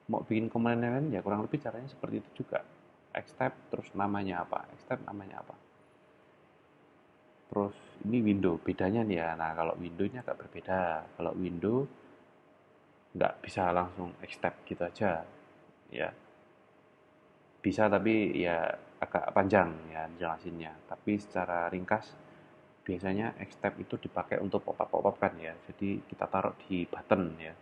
mau bikin komponen lain ya kurang lebih caranya seperti itu juga. Xtype terus namanya apa, Xtype namanya apa. Terus ini window, bedanya nih ya. Nah, kalau window-nya agak berbeda. Kalau window nggak bisa langsung Xtype gitu aja, ya. Bisa tapi ya agak panjang ya jelasinnya. Tapi secara ringkas, biasanya Xtype itu dipakai untuk pop-up kan ya. Jadi kita taruh di button ya.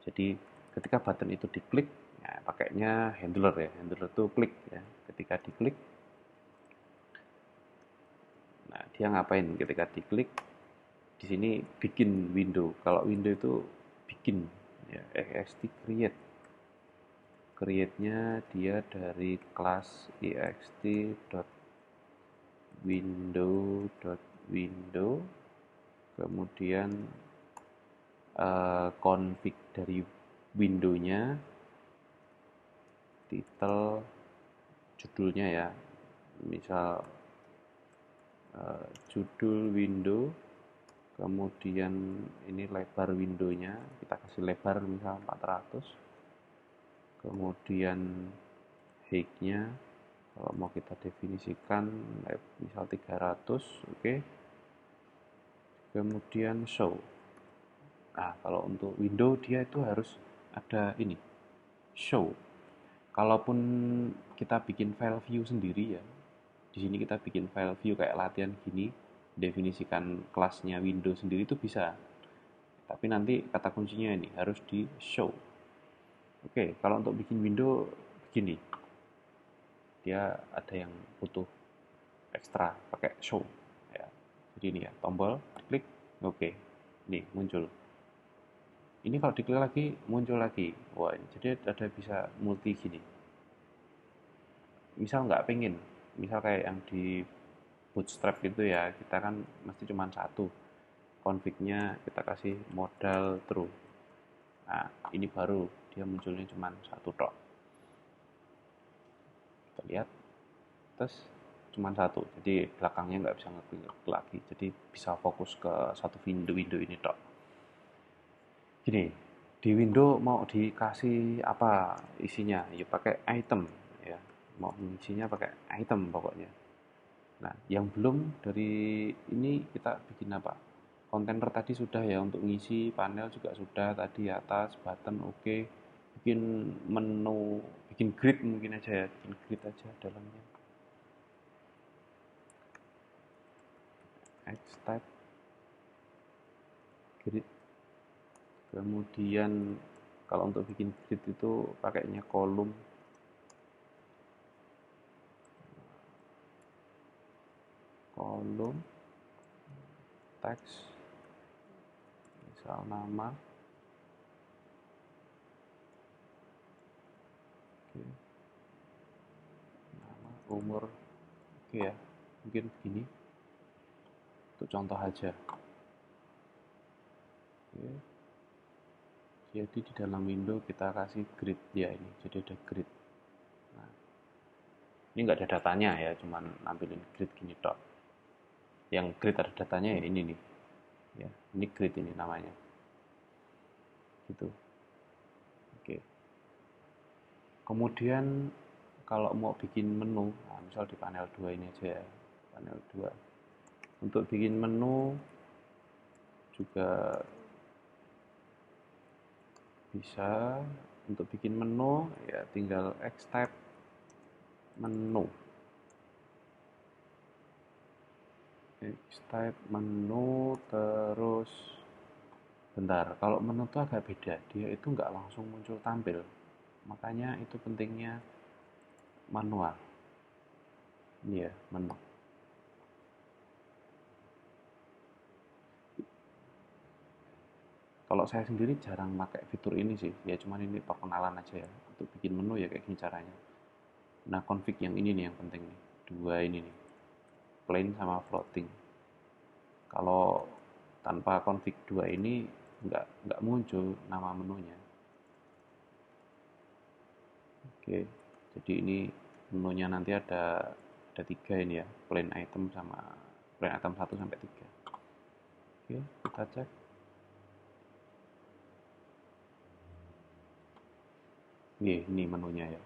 Jadi ketika button itu diklik, ya pakainya handler ya. Handler itu klik ya. Ketika diklik, nah dia ngapain ketika diklik? Di sini bikin window. Kalau window itu bikin ya, ext create. Create-nya dia dari kelas ext.window.window, kemudian config dari window-nya, title, judulnya ya. Misal judul window, kemudian ini lebar windownya, kita kasih lebar misal 400, kemudian height-nya kalau mau kita definisikan misal 300, oke. Kemudian show. Nah, kalau untuk window dia itu harus ada ini, show. Kalaupun kita bikin file view sendiri ya, di sini kita bikin file view kayak latihan gini, definisikan kelasnya window sendiri itu bisa. Tapi nanti kata kuncinya ini harus di show. Oke, kalau untuk bikin window begini, dia ada yang butuh ekstra pakai show ya. Jadi ini ya, tombol klik, oke, ini muncul. Ini kalau diklik lagi muncul lagi. Wah, jadi ada bisa multi gini. Misal nggak pengen, misal kayak yang di bootstrap itu ya, kita kan mesti cuma satu. Config-nya kita kasih modal true. Nah, ini baru dia munculnya cuma satu tok. Kita lihat, terus cuma satu. Jadi belakangnya nggak bisa ngeklik lagi. Jadi bisa fokus ke satu window ini tok. Gini, di window mau dikasih apa isinya? Ya pakai item ya. Mau isinya pakai item pokoknya. Nah, yang belum dari ini kita bikin apa? Kontainer tadi sudah ya, untuk ngisi panel juga sudah tadi atas button oke. Bikin menu, bikin grid mungkin aja ya, bikin grid aja dalamnya. X type grid. Kemudian kalau untuk bikin grid itu pakainya kolom, teks, misal nama, oke, nama, umur, oke ya, mungkin begini, untuk contoh aja. Oke, jadi di dalam window kita kasih grid ya ini, jadi ada grid. Nah, ini nggak ada datanya ya, cuman nampilin grid gini tok. Yang grid ada datanya ya ini nih, ya ini grid ini namanya, gitu. Oke. Kemudian kalau mau bikin menu, nah misal di panel 2 ini aja ya, panel 2. Untuk bikin menu juga bisa. Untuk bikin menu ya tinggal Xtype menu. Xtype menu terus bentar, kalau menu itu agak beda, dia itu nggak langsung muncul tampil, makanya itu pentingnya manual. Ini ya menu. Kalau saya sendiri jarang pakai fitur ini sih, ya cuman ini perkenalan aja ya. Untuk bikin menu ya kayak gini caranya. Nah, config yang ini nih yang penting nih. Dua ini nih, plain sama floating. Kalau tanpa config dua ini nggak muncul nama menunya. Oke, jadi ini menunya nanti ada tiga ini ya, plain item sama plain item 1 sampai 3. Oke, kita cek. Ini menunya ya.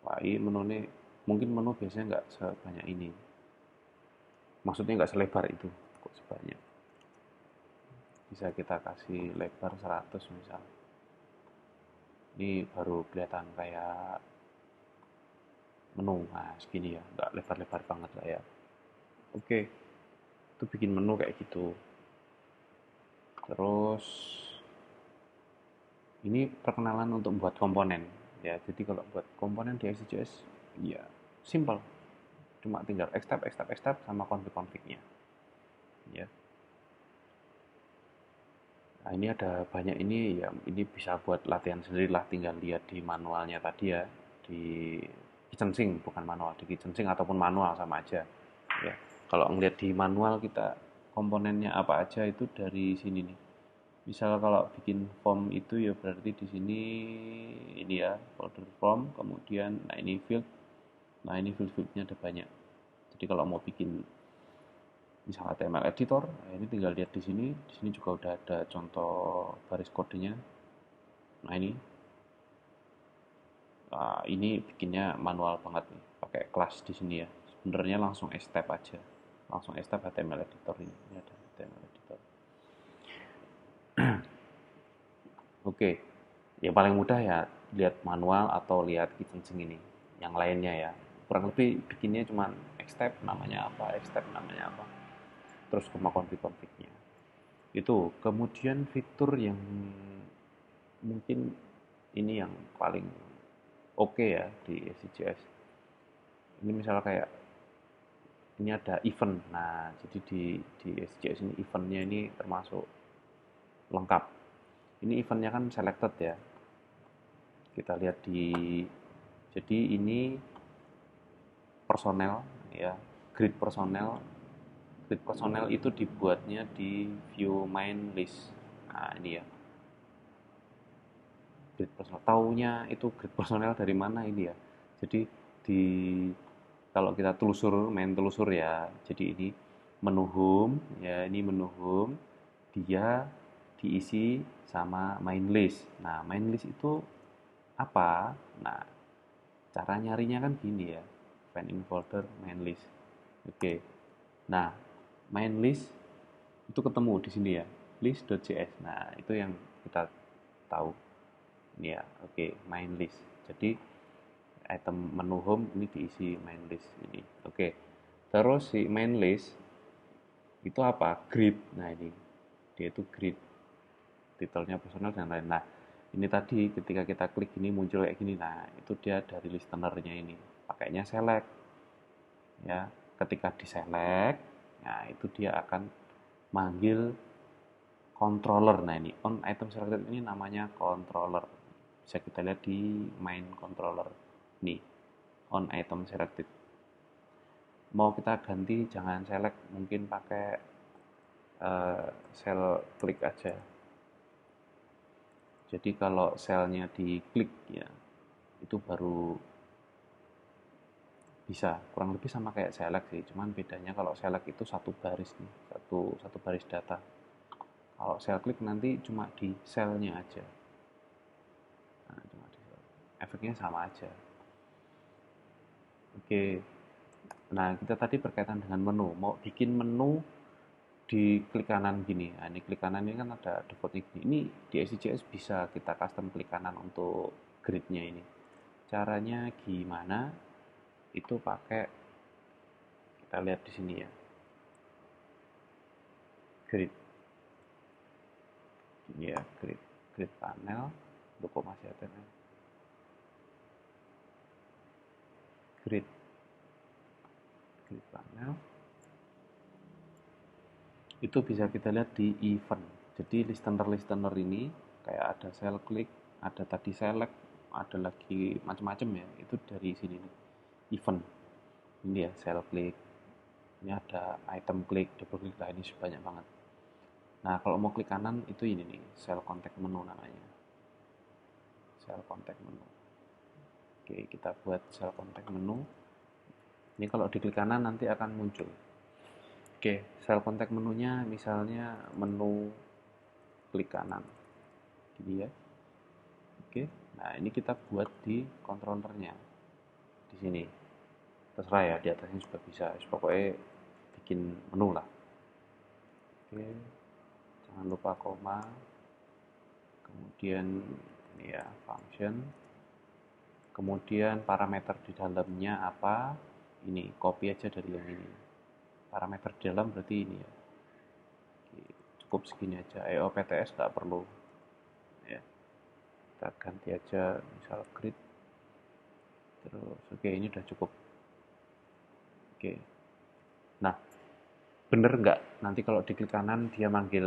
Wah, ini menunya mungkin menu biasanya nggak sebanyak ini. Maksudnya nggak selebar itu, kok sebanyak. Bisa kita kasih lebar 100 misal. Ini baru kelihatan kayak menu. Nah, segini ya, nggak lebar-lebar banget lah ya. Oke, itu bikin menu kayak gitu. Terus ini perkenalan untuk buat komponen ya. Jadi kalau buat komponen di SJS ya simple, cuma tinggal ekstrak sama config-confignya ya. Nah, ini ada banyak ini ya, ini bisa buat latihan sendiri lah, tinggal lihat di manualnya tadi ya, di KitchenSink, bukan manual, di KitchenSink ataupun manual sama aja ya. Kalau ngeliat di manual kita komponennya apa aja itu dari sini nih. Misal kalau bikin form itu ya berarti di sini ini ya, folder form, kemudian nah ini field. Nah, ini field-fieldnya ada banyak. Jadi kalau mau bikin misal HTML editor, nah ini tinggal lihat di sini. Di sini juga udah ada contoh baris kodenya. Nah, ini bikinnya manual banget nih, pakai kelas di sini ya. Sebenarnya langsung step aja. Langsung step HTML editor ini. Ini ada HTML editor. Oke, yang paling mudah ya lihat manual atau lihat KitchenSink ini. Yang lainnya ya, kurang lebih bikinnya cuma step namanya apa, step namanya apa. Terus sama config-confignya. Itu kemudian fitur yang mungkin ini yang paling oke ya di SCJS. Ini misalnya kayak ini ada event. Nah, jadi di SCJS ini eventnya ini termasuk lengkap. Ini eventnya kan selected ya. Kita lihat jadi ini personel ya, grid personel. Grid personel itu dibuatnya di view main list. Nah, ini ya. Grid personel. Taunya itu grid personel dari mana ini ya. Jadi di kalau kita main telusur ya. Jadi ini menu home ya, ini menu home. Dia diisi sama main list. Nah, main list itu apa? Nah, cara nyarinya kan gini ya. Find in folder main list. Oke. Nah, main list itu ketemu di sini ya. List.js. Nah, itu yang kita tahu. Ini ya. Oke, main list. Jadi item menu home ini diisi main list ini. Oke. Terus si main list itu apa? Grid. Nah, ini dia itu grid. Titelnya personal dan lain. Nah, ini tadi ketika kita klik ini muncul kayak gini. Nah, itu dia dari listenernya ini. Pakainya select. Ya, ketika di select, nah itu dia akan manggil controller. Nah, ini on item selected ini namanya controller. Bisa kita lihat di main controller. Nih, on item selected. Mau kita ganti jangan select, mungkin pakai cell klik aja. Jadi kalau selnya diklik ya, itu baru bisa. Kurang lebih sama kayak select sih, cuman bedanya kalau select itu satu baris nih, satu baris data. Kalau cell klik nanti cuma di selnya aja. Nah, cuma di sel. Efeknya sama aja. Oke. Nah, kita tadi berkaitan dengan menu. Mau bikin menu di klik kanan gini. Nah, ini klik kanan ini kan ada defaultnya gini. Ini di SCJS bisa kita custom klik kanan untuk gridnya ini. Caranya gimana? Itu pakai, kita lihat di sini ya. Grid. Ini ya, grid panel. Loh, kok masih ada nih? Grid panel. Itu bisa kita lihat di event. Jadi listener ini kayak ada cell click, ada tadi select, ada lagi macam-macam ya. Itu dari sini nih. Event. Ini ya cell click. Ini ada item click, double click, lah ini banyak banget. Nah, kalau mau klik kanan itu ini nih, cell contact menu namanya. Cell contact menu. Oke, kita buat cell contact menu. Ini kalau diklik kanan nanti akan muncul. Oke, cell contact menunya misalnya menu klik kanan. Gini ya. Oke. Nah, ini kita buat di controllernya di sini. Terserah ya, di atasnya juga bisa. Pokoknya bikin menu lah. Oke, jangan lupa koma. Kemudian ini ya, function. Kemudian parameter di dalamnya apa? Ini, copy aja dari yang ini. Parameter di dalam berarti ini ya. Cukup segini aja. EOPTS nggak perlu. Ya, kita ganti aja misal grid. Terus, oke, ini udah cukup. Oke. Nah, bener nggak nanti kalau diklik kanan dia manggil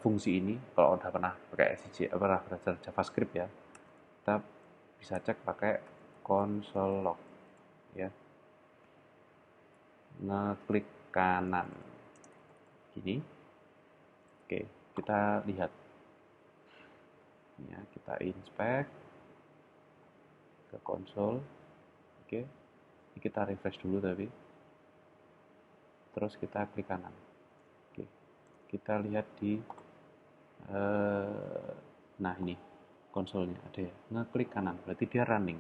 fungsi ini, kalau udah pernah pakai SVJ, pernah belajar JavaScript ya, kita bisa cek pakai console log ya, ngeklik kanan gini. Oke, kita lihat ya, kita inspect ke konsol. Oke, kita refresh dulu tapi terus kita klik kanan. Oke, kita lihat di nah ini konsolnya ada ya, ngeklik kanan berarti dia running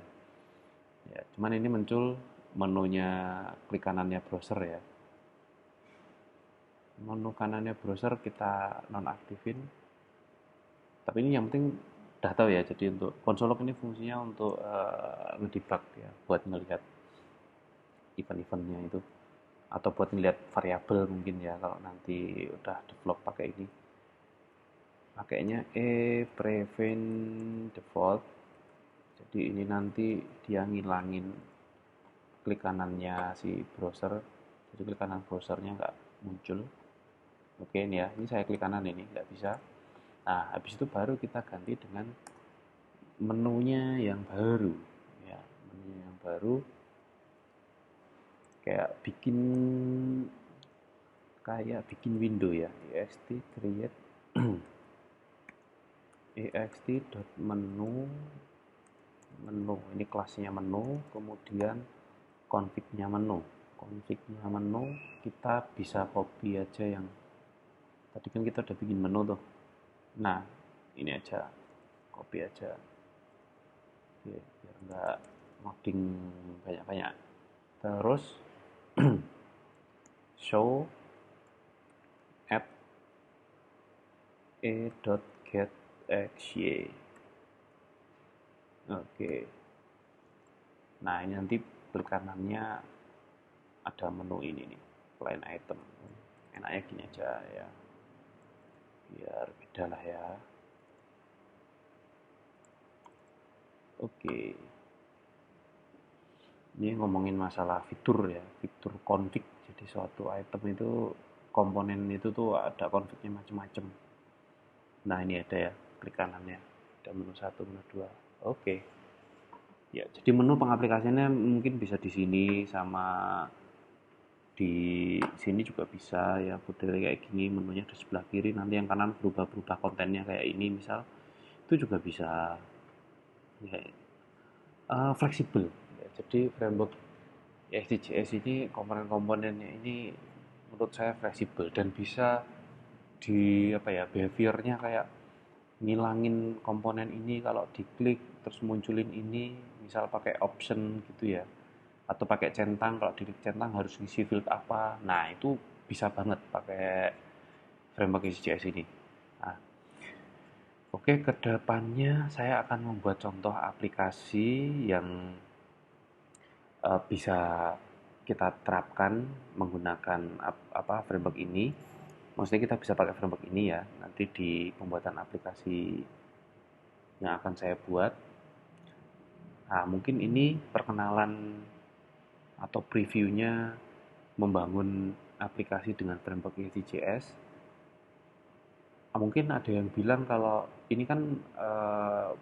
ya, cuman ini muncul menunya klik kanannya browser ya. Menu kanannya browser kita nonaktifin, tapi ini yang penting udah tahu ya, jadi untuk konsolog ini fungsinya untuk ngedebug ya, buat ngelihat event-eventnya itu, atau buat ngelihat variabel mungkin ya, kalau nanti udah develop pakai ini. Pakainya prevent default, jadi ini nanti dia ngilangin klik kanannya si browser, jadi klik kanan browsernya nggak muncul. Oke, ini ya, ini saya klik kanan, ini nggak bisa. Nah, habis itu baru kita ganti dengan menunya yang baru ya, menunya yang baru kayak bikin window ya, ext create ext.menu menu, ini kelasnya menu, kemudian config-nya menu kita bisa copy aja yang tadi kan kita udah bikin menu tuh. Nah, ini aja, copy aja. Oke, biar nggak ngoding banyak-banyak. Terus show app e.getxy. Oke. Nah, ini nanti klik kanannya ada menu ini nih, line item. Enaknya gini aja ya, biar beda lah ya. Oke. Ini ngomongin masalah fitur ya, fitur config. Jadi suatu item itu, komponen itu tuh ada confignya macam-macam. Nah, ini ada ya, klik kanannya. Ada menu 1, menu 2. Oke. Ya, jadi menu pengaplikasiannya mungkin bisa di sini, sama di sini juga bisa ya, modelnya kayak gini, menunya di sebelah kiri, nanti yang kanan berubah-berubah kontennya kayak ini misal, itu juga bisa ya, fleksibel ya. Jadi framework XJS ini komponen-komponennya ini menurut saya fleksibel dan bisa di apa ya, behaviornya kayak ngilangin komponen ini kalau diklik terus munculin ini, misal pakai option gitu ya, atau pakai centang, kalau diklik centang harus ngisi field apa. Nah, itu bisa banget pakai framework XJS ini. Nah, oke, kedepannya saya akan membuat contoh aplikasi yang bisa kita terapkan menggunakan framework ini. Maksudnya kita bisa pakai framework ini ya, nanti di pembuatan aplikasi yang akan saya buat. Nah, mungkin ini perkenalan atau previewnya membangun aplikasi dengan framework XJS. Mungkin ada yang bilang kalau ini kan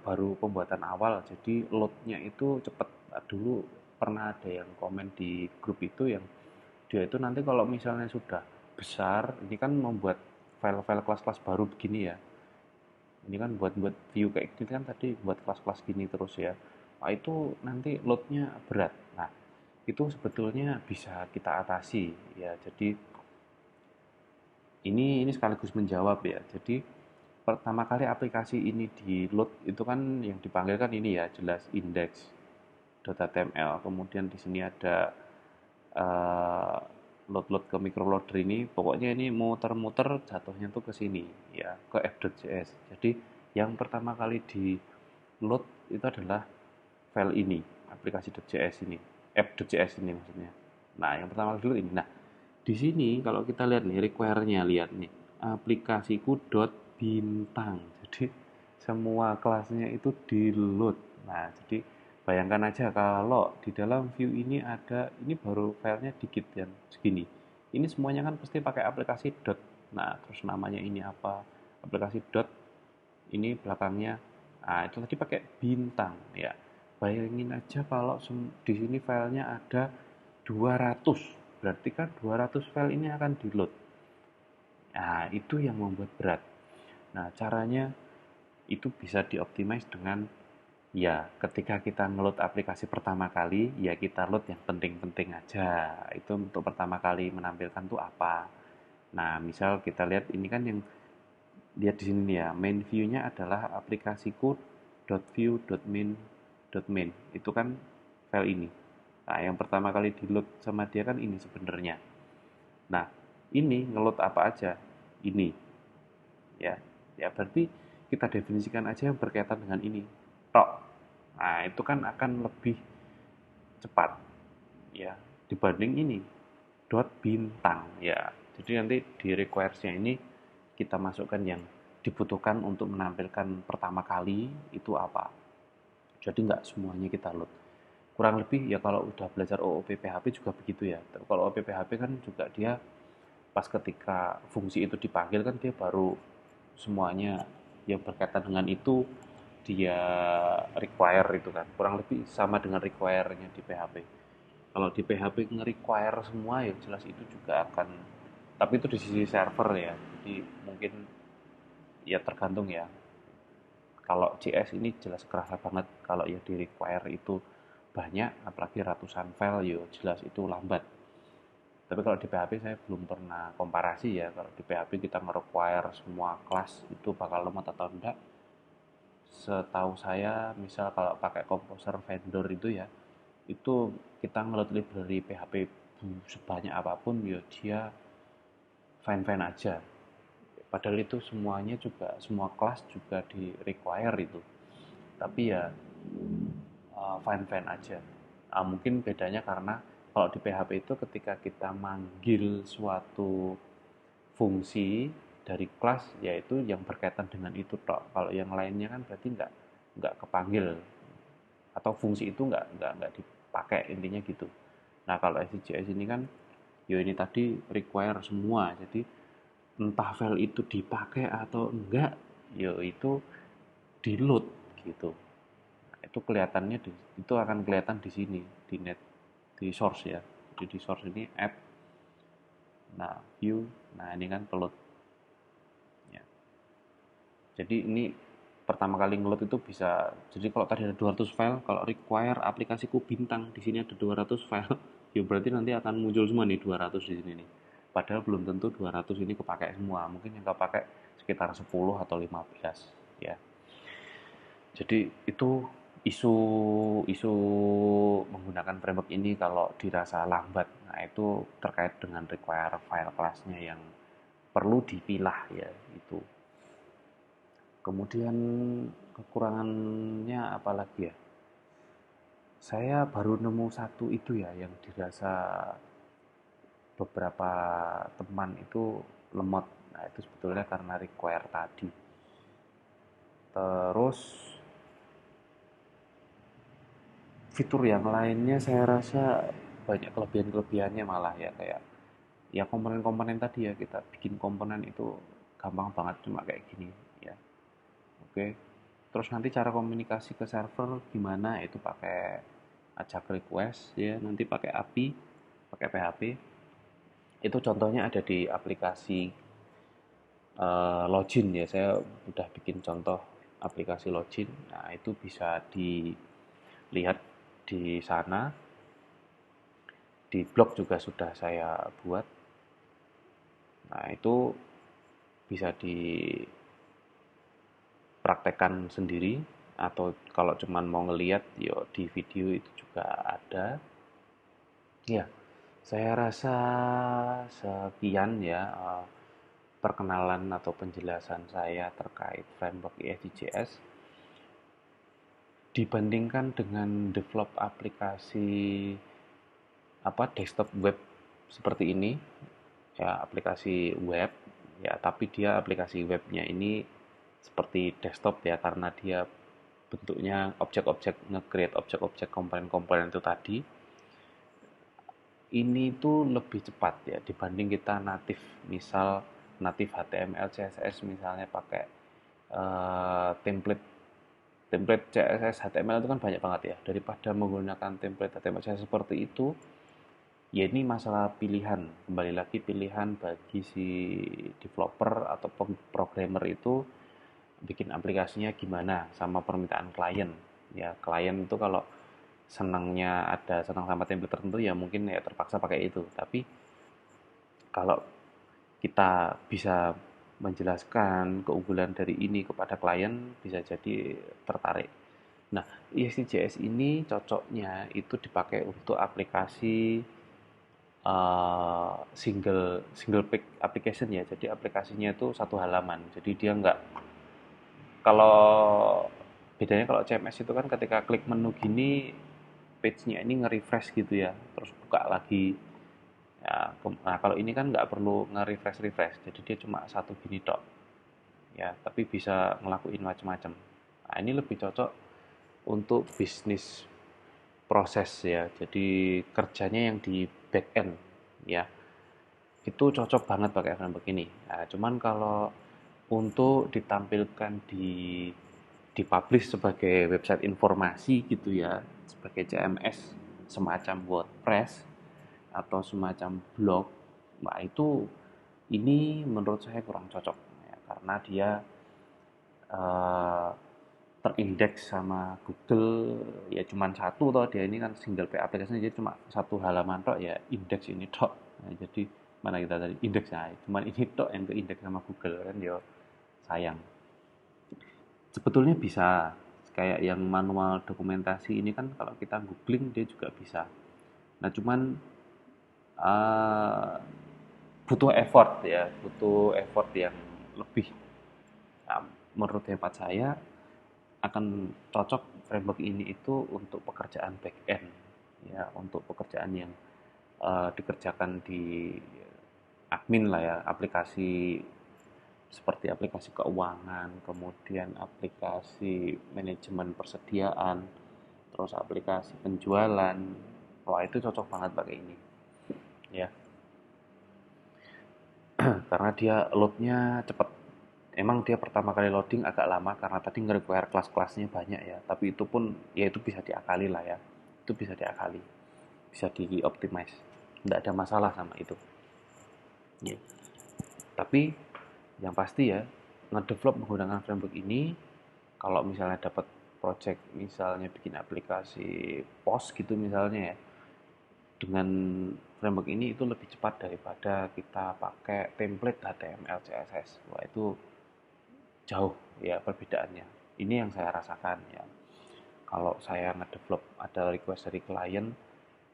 baru pembuatan awal, jadi loadnya itu cepat. Dulu pernah ada yang komen di grup itu, yang dia itu nanti kalau misalnya sudah besar, ini kan membuat file-file kelas-kelas baru begini ya, ini kan buat view kayak gini kan, tadi buat kelas-kelas gini terus ya. Nah, itu nanti loadnya berat. Nah, itu sebetulnya bisa kita atasi ya. Jadi ini sekaligus menjawab ya. Jadi pertama kali aplikasi ini di load itu kan yang dipanggil kan ini ya, jelas index.html. Kemudian di sini ada eh, load ke microloader ini. Pokoknya ini muter-muter jatuhnya tuh ke sini ya, ke app.js. Jadi yang pertama kali di load itu adalah file ini, aplikasi.js ini, app.js ini maksudnya. Nah, yang pertama kali dulu ini. Nah, di sini kalau kita lihat nih require-nya, lihat nih, aplikasiku dot bintang. Jadi semua kelasnya itu di load. Nah, jadi bayangkan aja kalau di dalam view ini ada, ini baru filenya dikit kan, segini. Ini semuanya kan pasti pakai aplikasi dot. Nah, terus namanya ini apa? Aplikasi dot, ini belakangnya. Nah, itu tadi pakai bintang ya. Bayangin aja kalau di sini filenya ada 200. Berarti kan 200 file ini akan di-load. Nah, itu yang membuat berat. Nah, caranya itu bisa dioptimize dengan ya ketika kita ngeload aplikasi pertama kali, ya kita load yang penting-penting aja. Itu untuk pertama kali menampilkan tuh apa. Nah, misal kita lihat ini kan yang lihat di sini ya, main view-nya adalah aplikasiku .view.main.main. Itu kan file ini. Nah, yang pertama kali di load sama dia kan ini sebenarnya. Nah, ini ngeload apa aja? Ini, ya. Ya berarti kita definisikan aja yang berkaitan dengan ini. Tok. Nah, itu kan akan lebih cepat, ya, dibanding ini. Dot bintang, ya. Jadi nanti di requires-nya ini kita masukkan yang dibutuhkan untuk menampilkan pertama kali itu apa. Jadi nggak semuanya kita load. Kurang lebih ya kalau udah belajar OOP PHP juga begitu ya. Kalau OOP PHP kan juga dia pas ketika fungsi itu dipanggil kan dia baru semuanya yang berkaitan dengan itu dia require itu kan. Kurang lebih sama dengan require-nya di PHP. Kalau di PHP nge-require semua ya jelas itu juga akan, tapi itu di sisi server ya. Jadi mungkin ya tergantung ya. Kalau JS ini jelas kerasa banget kalau ya di require itu banyak, apalagi ratusan file, ya jelas itu lambat. Tapi kalau di PHP saya belum pernah komparasi ya. Kalau di PHP kita nge-require semua kelas itu bakal lemot atau enggak. Setahu saya, misal kalau pakai Composer vendor itu ya, itu kita ngeload library PHP sebanyak apapun ya dia fine-fine aja. Padahal itu semuanya juga, semua kelas juga di require itu. Tapi ya fine-fine aja. Mungkin bedanya karena kalau di PHP itu ketika kita manggil suatu fungsi dari kelas, yaitu yang berkaitan dengan itu tok. Kalau yang lainnya kan berarti nggak kepanggil, atau fungsi itu nggak dipakai, intinya gitu. Nah, kalau SVJS ini kan ya ini tadi require semua, jadi entah file itu dipakai atau enggak, ya itu di load gitu. Nah, itu kelihatannya itu akan kelihatan di sini, di net, di source ya. Jadi di source ini app, nah view, nah ini kan load ya. Jadi ini pertama kali ngeload itu bisa, jadi kalau tadi ada 200 file, kalau require aplikasiku bintang, di sini ada 200 file, ya berarti nanti akan muncul semua nih 200 di sini nih. Padahal belum tentu 200 ini kepakai semua, mungkin yang kepakai sekitar 10 atau 15 ya. Jadi itu isu isu menggunakan framework ini kalau dirasa lambat. Nah, itu terkait dengan require file kelasnya yang perlu dipilah ya itu. Kemudian kekurangannya apalagi ya? Saya baru nemu satu itu ya yang dirasa beberapa teman itu lemot. Nah, itu sebetulnya karena require tadi. Terus fitur yang lainnya saya rasa banyak kelebihan-kelebihannya malah ya, kayak ya komponen-komponen tadi ya, kita bikin komponen itu gampang banget cuma kayak gini ya. Oke. Terus nanti cara komunikasi ke server gimana? Itu pakai ajak request ya, nanti pakai API, pakai PHP. Itu contohnya ada di aplikasi login ya. Saya udah bikin contoh aplikasi login. Nah, itu bisa dilihat di sana. Di blog juga sudah saya buat. Nah, itu bisa praktekkan sendiri, atau kalau cuman mau ngeliat yo di video itu juga ada. Ya, saya rasa sekian ya perkenalan atau penjelasan saya terkait framework ESDJS. Dibandingkan dengan develop aplikasi desktop web seperti ini, ya aplikasi web ya, tapi dia aplikasi webnya ini seperti desktop ya, karena dia bentuknya objek-objek, nge-create objek-objek, komponen-komponen itu tadi. Ini tuh lebih cepat ya dibanding kita natif, misal natif HTML CSS misalnya pakai template template CSS HTML itu kan banyak banget ya. Daripada menggunakan template HTML CSS seperti itu, ya ini masalah pilihan. Kembali lagi pilihan bagi si developer atau programmer itu bikin aplikasinya gimana sama permintaan klien. Ya, klien itu kalau senang sama template tertentu ya mungkin ya terpaksa pakai itu. Tapi kalau kita bisa menjelaskan keunggulan dari ini kepada klien, bisa jadi tertarik. Nah, ESTJS ini cocoknya itu dipakai untuk aplikasi single single page application ya. Jadi aplikasinya itu satu halaman. Jadi dia nggak, kalau bedanya kalau CMS itu kan ketika klik menu gini page-nya ini nge-refresh gitu ya, terus buka lagi. Ya, nah kalau ini kan nggak perlu nge-refresh, jadi dia cuma satu gini tok. Ya, tapi bisa ngelakuin macam-macam. Nah, ini lebih cocok untuk bisnis proses ya. Jadi kerjanya yang di back end ya. Itu cocok banget pakai framework ini. Nah, cuman kalau untuk ditampilkan dipublish sebagai website informasi gitu ya, sebagai CMS semacam WordPress atau semacam blog, nah itu ini menurut saya kurang cocok ya, karena dia uh, terindeks sama Google ya cuman satu toh, dia ini kan single page application, jadi cuma satu halaman toh ya, indeks ini toh. Nah, jadi mana kita tadi indeksnya cuman ini toh yang ke indeks sama Google kan, ya sayang. Sebetulnya bisa kayak yang manual dokumentasi ini kan, kalau kita googling dia juga bisa. Nah cuman uh, butuh effort ya, butuh effort yang lebih. Nah, menurut hemat saya akan cocok framework ini itu untuk pekerjaan back end ya, untuk pekerjaan yang dikerjakan di admin lah ya, aplikasi seperti aplikasi keuangan, kemudian aplikasi manajemen persediaan, terus aplikasi penjualan. Wah, itu cocok banget pakai ini ya, karena dia loadnya cepat. Emang dia pertama kali loading agak lama karena tadi nge-require kelas-kelasnya banyak ya, tapi itu pun ya itu bisa diakali lah ya, itu bisa diakali, bisa di-optimize, nggak ada masalah sama itu ya. Tapi yang pasti ya, ngedevelop menggunakan framework ini, kalau misalnya dapat project, misalnya bikin aplikasi post gitu misalnya ya, dengan framework ini itu lebih cepat daripada kita pakai template HTML CSS. Wah, itu jauh ya perbedaannya. Ini yang saya rasakan ya. Kalau saya ngedevelop, ada request dari klien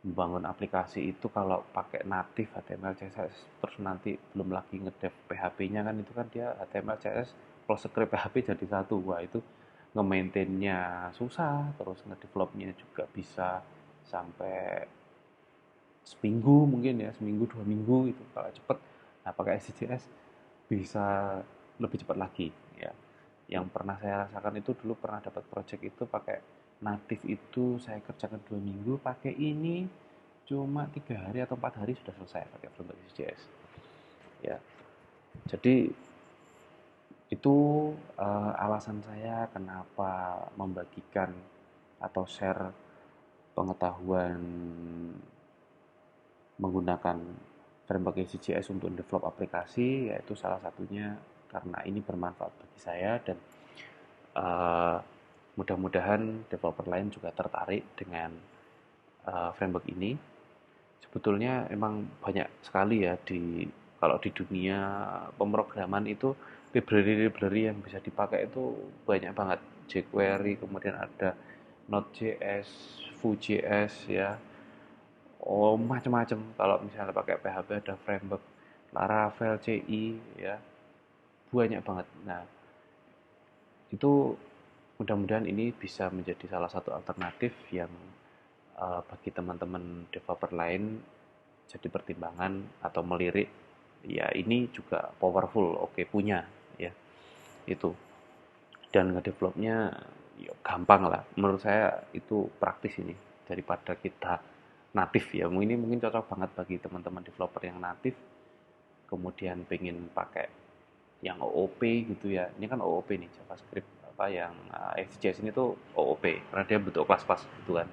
membangun aplikasi itu kalau pakai native HTML CSS, terus nanti belum lagi ngedev PHP-nya kan, itu kan dia HTML CSS plus script PHP jadi satu. Wah, itu nge-maintain-nya susah, terus ngedevelopnya juga bisa sampai seminggu mungkin ya, seminggu 2 minggu itu kalau cepet. Nah, pakai SCCS bisa lebih cepat lagi ya. Yang pernah saya rasakan itu, dulu pernah dapat project itu pakai natif, itu saya kerjakan 2 minggu, pakai ini cuma 3 hari atau 4 hari sudah selesai pakai framework SCCS ya. Jadi itu alasan saya kenapa membagikan atau share pengetahuan menggunakan framework SCCS untuk develop aplikasi, yaitu salah satunya karena ini bermanfaat bagi saya, dan uh, mudah-mudahan developer lain juga tertarik dengan framework ini. Sebetulnya emang banyak sekali ya, di kalau di dunia pemrograman itu library yang bisa dipakai itu banyak banget. jQuery, kemudian ada Node.js, Vue.js ya. Oh, macam-macam. Kalau misalnya pakai PHP ada framework Laravel, CI ya. Banyak banget. Nah, itu mudah-mudahan ini bisa menjadi salah satu alternatif yang bagi teman-teman developer lain jadi pertimbangan atau melirik, ya ini juga powerful, oke punya ya itu, dan ngedevelopnya ya, gampang lah menurut saya, itu praktis ini daripada kita natif ya. Ini mungkin cocok banget bagi teman-teman developer yang natif kemudian pengen pakai yang OOP gitu ya. Ini kan OOP nih, JavaScript apa yang XJS ini tuh OOP karena dia bentuk kelas-kelas gitu kan,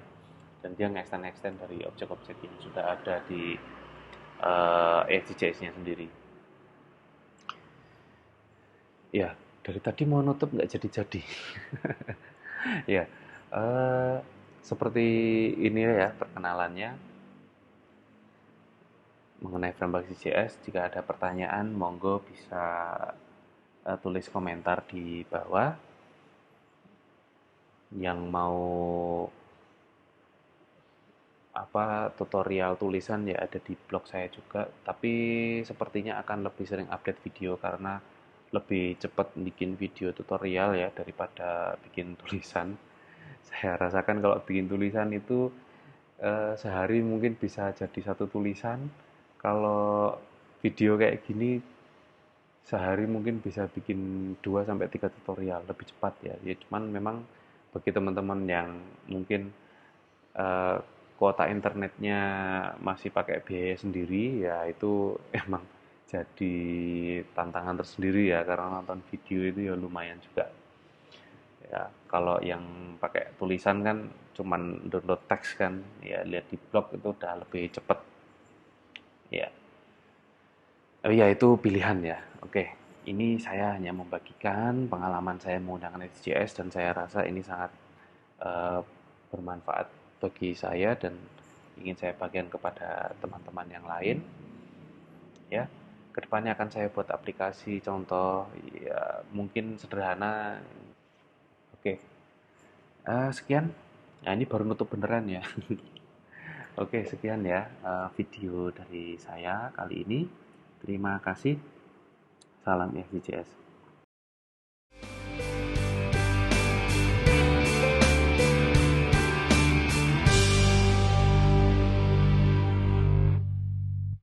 dan dia nge-extend dari objek-objek yang sudah ada di XJS-nya sendiri. Ya, dari tadi mau nutup nggak jadi-jadi. Ya, eh, seperti ini ya perkenalannya mengenai framework CJS. Jika ada pertanyaan, monggo bisa tulis komentar di bawah. Yang mau apa tutorial tulisan ya ada di blog saya juga, tapi sepertinya akan lebih sering update video karena lebih cepat bikin video tutorial ya daripada bikin tulisan. Saya rasakan kalau bikin tulisan itu sehari mungkin bisa jadi satu tulisan. Kalau video kayak gini sehari mungkin bisa bikin 2 sampai 3 tutorial, lebih cepat ya. Ya cuman memang bagi teman-teman yang mungkin eh, kuota internetnya masih pakai biaya sendiri, ya itu emang jadi tantangan tersendiri ya, karena nonton video itu ya lumayan juga. Ya, kalau yang pakai tulisan kan cuman download teks kan, ya lihat di blog itu udah lebih cepet. Ya, tapi ya itu pilihan ya. Oke, ini saya hanya membagikan pengalaman saya menggunakan SJS dan saya rasa ini sangat eh, bermanfaat bagi saya dan ingin saya bagikan kepada teman-teman yang lain. Ya, kedepannya akan saya buat aplikasi contoh ya mungkin sederhana. Oke, sekian. Nah, ini baru nutup beneran ya. Oke, sekian ya video dari saya kali ini. Terima kasih. Salam FJS.